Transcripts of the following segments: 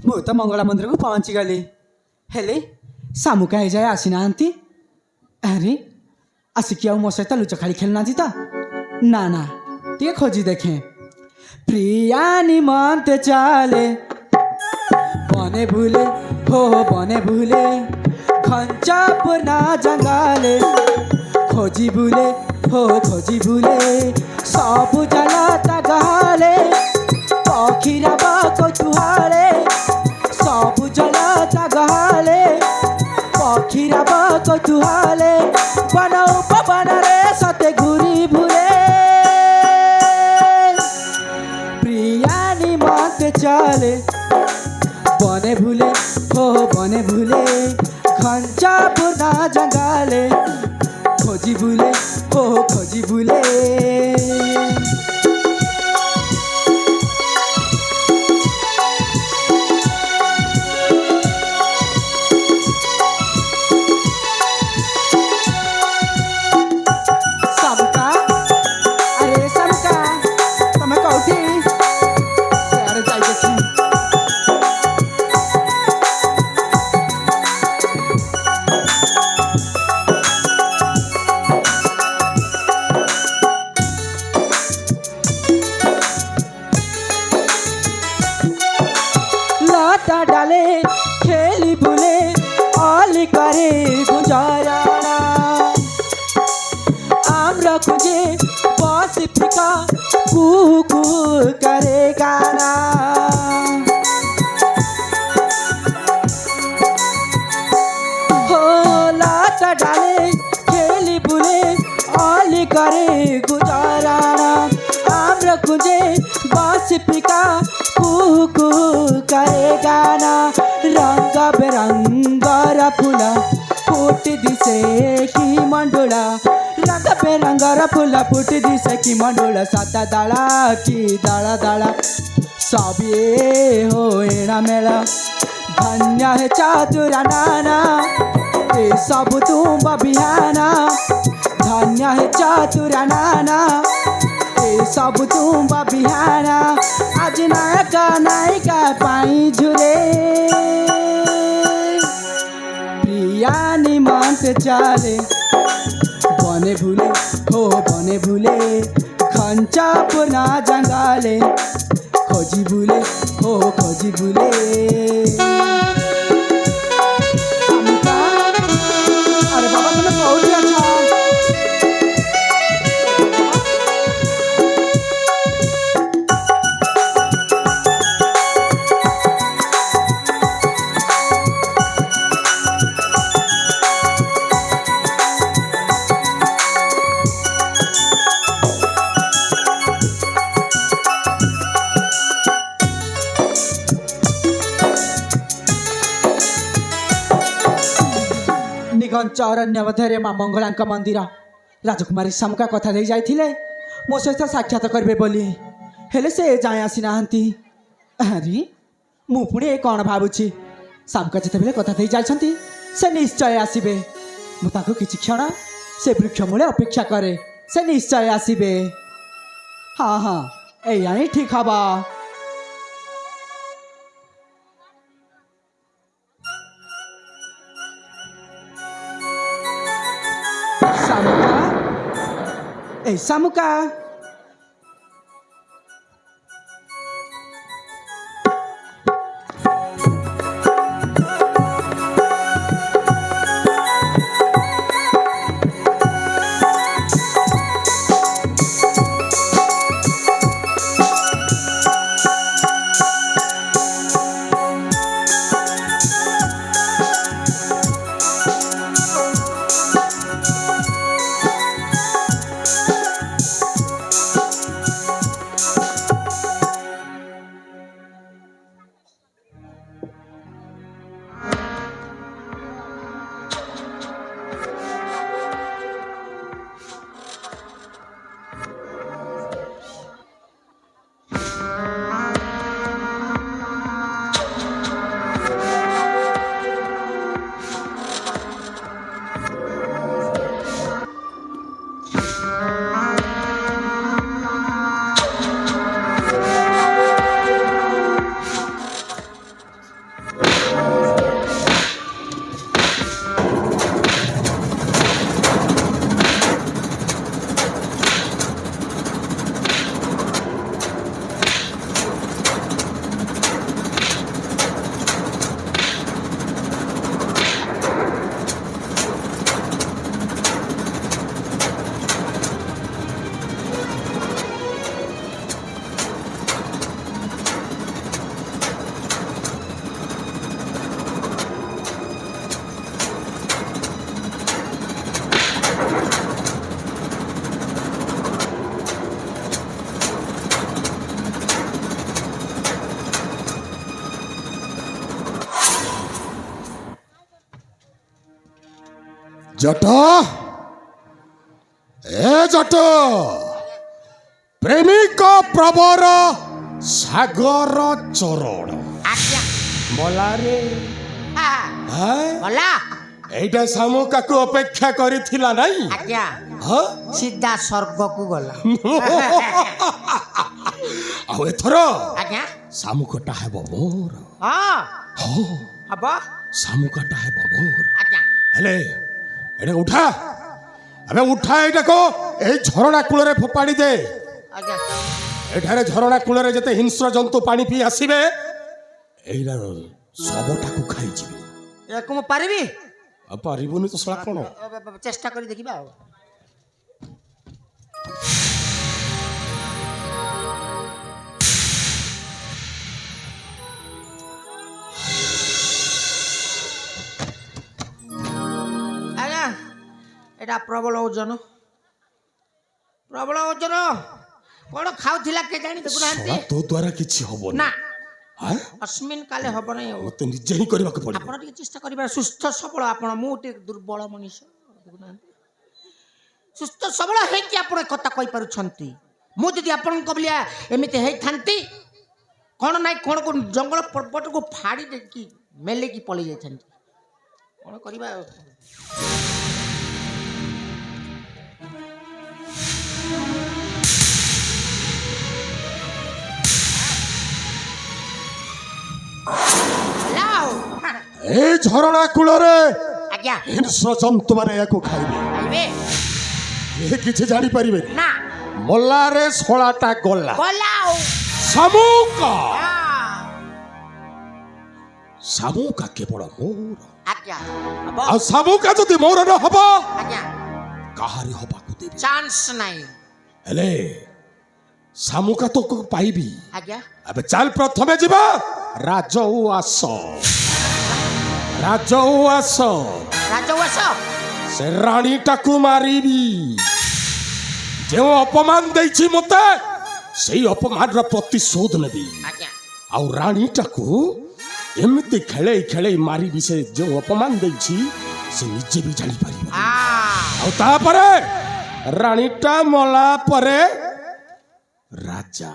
ମୁଁ ତ ମଙ୍ଗଳା ମନ୍ଦିରକୁ ପହଞ୍ଚିଗଲି। ହେଲେ ଶାମୁକା ଏଯାଏ ଆସିନାହାନ୍ତି। ଆରେ ଆସିକି ଆଉ ମୋ ସହିତ ଲୁଚକାଳି ଖେଳୁନାହାନ୍ତି ତ? ନା ନା, ଟିକେ ଖୋଜି ଦେଖେ। ପ୍ରିୟା ନିମନ୍ତେ ଚାଲେ ବନେ ଭୁଲେ, हो बने भूले खंचा पुना जंगाले खोजी भूले, हो खोजी भूले सब जलाता गाले पखीरा कौतूहले सब जलाता गाले पखीरा कौतूहले बन उपवन रे सते घूरी भूले प्रिया निमंत चले बने भूले, हो बने भूले खंचा पुना जंगाले खोजी भूले, हो खोजी भूले। शामुका, अरे शामुका तमे कौठी सियाड़े जाइके छी। लाता डाले खेली भूले ऑली करे गुजाराना आमरा खुजे बस फिका कुहू कुहू करे गाना हो लाता डाले खेली भूले ऑली करे गुजाराना आमरा खुजे बस फिका कुहू कुहू करे गाना रंग बेरंगर फूला फूट दिसे की मंडोला रंग बेरंगर फूला फूट दिसे की मंडोला साता दाला की दाला दाला सब ये हो एड़ा मेला धन्य है चातुरा नाना ये सब तुम बिहाना धन्य है चातुरा नाना ये सब तुम बिहाना आज नायका नायिका पाई झुले प्रिया निमंत चाले बने भूले, हो बने भूले खंचा पुना जंगाले खोजी भूले, हो खोजी भूले। शामुका, अरे बाबा तुम कौन अच्छा निघंच अरण्य मध्य माँ मंगला मंदिर राजकुमारी शामुका कथा दे जाइथिले मो सहित साक्षात करेंगे बोली हेले से जाए आसी ना। अरे मु पुणी कौन भावुची शामुका जिते कथा दे जाइछंती से निश्चय आसबे मुझे किसी क्षण से वृक्ष मूले अपेक्षा करे से निश्चय आसबे। हाँ हाँ या ही ठीक हवा। शामुका, ए शामुका जट ए जट प्रेमिक प्रवर सागर चरण आज्ञा मलारे बोला এইটা শামুকাকু অপেক্ষা করিছিলা নাই आज्ञा হ্যাঁ सीधा स्वर्ग को गला ଆଉ ଏଥର आज्ञा শামୁକଟା ହେବ ମୋର हाँ ହଁ अब শাମୁକାଟା ହେବ ମୋର आज्ञा ହେଲେ ଏଟା ଉଠା ଏବେ ଉଠା ଏଇଟାକୁ ଏଇ ଝରଣା କୂଳରେ ଫୋପାଡ଼ି ଦେ आज्ञा ଏଠାରେ ଝରଣା କୂଳରେ ଯେତେ ହିଂସ୍ର ଜନ୍ତୁ ପାଣି ପିଇ ଆସିବେ ଏଇଟା ଶବଟାକୁ ଖାଇଯିବେ ୟାକୁ ମୁଁ ପାରିବି ଆଉ ପାରିବୁନି ତ ଶଳା କ'ଣ ଚେଷ୍ଟା କରି ଦେଖିବା ଆଉ ଆଜ୍ଞା ଏଟା ପ୍ରବଳ ଓଜନ କ'ଣ ଖାଉଥିଲା କେଜାଣି ଦେଖୁନାହାନ୍ତି ତୋ ଦ୍ୱାରା କିଛି ହବନି ନା ହାଁ? ଅସ୍ମିନ୍ କାଲେ ହବ ନାହିଁ ଆଉ ମତେ ନିଜେ ହିଁ କରିବାକୁ ପଡ଼ିବ ଆପଣ ଟିକେ ଚେଷ୍ଟା କରିବାର ସୁସ୍ଥ ସବଳ ଆପଣ ମୁଁ ଟିକେ ଦୁର୍ବଳ ମଣିଷ ଦେଖୁନାହାନ୍ତି ସୁସ୍ଥ ସବଳ ହେଇକି ଆପଣ କଥା କହିପାରୁଛନ୍ତି ମୁଁ ଯଦି ଆପଣଙ୍କ ଭଳିଆ ଏମିତି ହେଇଥାନ୍ତି କ'ଣ ନାଇଁ କ'ଣ ଜଙ୍ଗଲ ପର୍ବତକୁ ଫାଡ଼ି ଦେଇକି ମେଲେଇକି ପଳେଇ ଯାଇଥାନ୍ତି କ'ଣ କରିବା ଆଉ এই ঝরଣା কূଳରେ ଆଜ୍ଞା ହିଂସ୍ର ଜନ୍ତୁ ମାନେ ଏହାକୁ ଖାଇବେ ଖାଇବେ ଏ କିଛି ଜାଣିପାରିବେନି ନା ମଲାରେ ଶଳାଟା ଗଲା ଗଲା ଆଉ ଶାମୁକା ଆ, ଶାମୁକା କେବଳ ମୋର ଆଜ୍ଞା ହବ ଆଉ ଶାମୁକା ଯଦି ମୋର ନ ହବ ଆଜ୍ଞା କାହାରି ହବାକୁ ଦେବି ଚାନ୍ସ ନାହିଁ ହେଲେ ଶାମୁକା ତ ପାଇବି ଆଜ୍ଞା ଏବେ ଚାଲ ପ୍ରଥମେ ଯିବା ରାଜଉଆସ ରାଜଉଆସ ରାଜଉଆସ ସେ ରାଣୀଟାକୁ ମାରିବି ଯେଉଁ ଅପମାନ ଦେଇଛି ମତେ ସେଇ ଅପମାନର ପ୍ରତିଶୋଧ ନେବି ଆଜ୍ଞା ଆଉ ରାଣୀଟାକୁ ଏମିତି ଖେଳେଇ ଖେଳେଇ ମାରିବି ସେ ଯେଉଁ ଅପମାନ ଦେଇଛି ସେ ନିଜେ ବି ଜାଣିପାରିବ ଆ ଆଉ ତାପରେ ରାଣୀଟା ମଲା ପରେ ରାଜା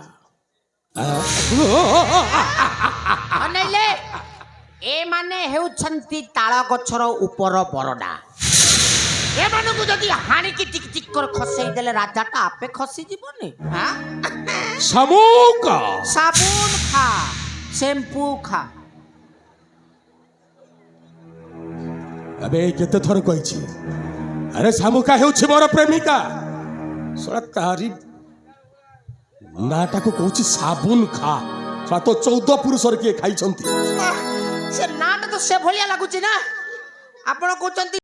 ଅନେଇଲେ ଏମାନେ ହେଉଛନ୍ତି ତାଳ ଗଛର ଉପର ବରଡା ଏମାନଙ୍କୁ ଯଦି ହାଣିକି ଟିକ ଟିକ କରି ଖସେଇ ଦେଲେ ରାଜାଟା ଆପେ ଖସିଯିବନି ହାଁ? ଶାମୁକା ସାବୁନ ଖା ସେମ୍ପୁ ଖା ଏବେ କେତେ ଥର କହିଛି ଆରେ ଶାମୁକା ହେଉଛି ମୋର ପ୍ରେମିକା ଶଳା ତାରି ନାଟାକୁ କହୁଛି ସାବୁନ ଖା ଶଳା ତ 14 ପୁରୁଷରେ କିଏ ଖାଇଛନ୍ତି ସେ ନାଟା ତ ସେ ଭଳିଆ ଲାଗୁଛି ନା ଆପଣ କହୁଛନ୍ତି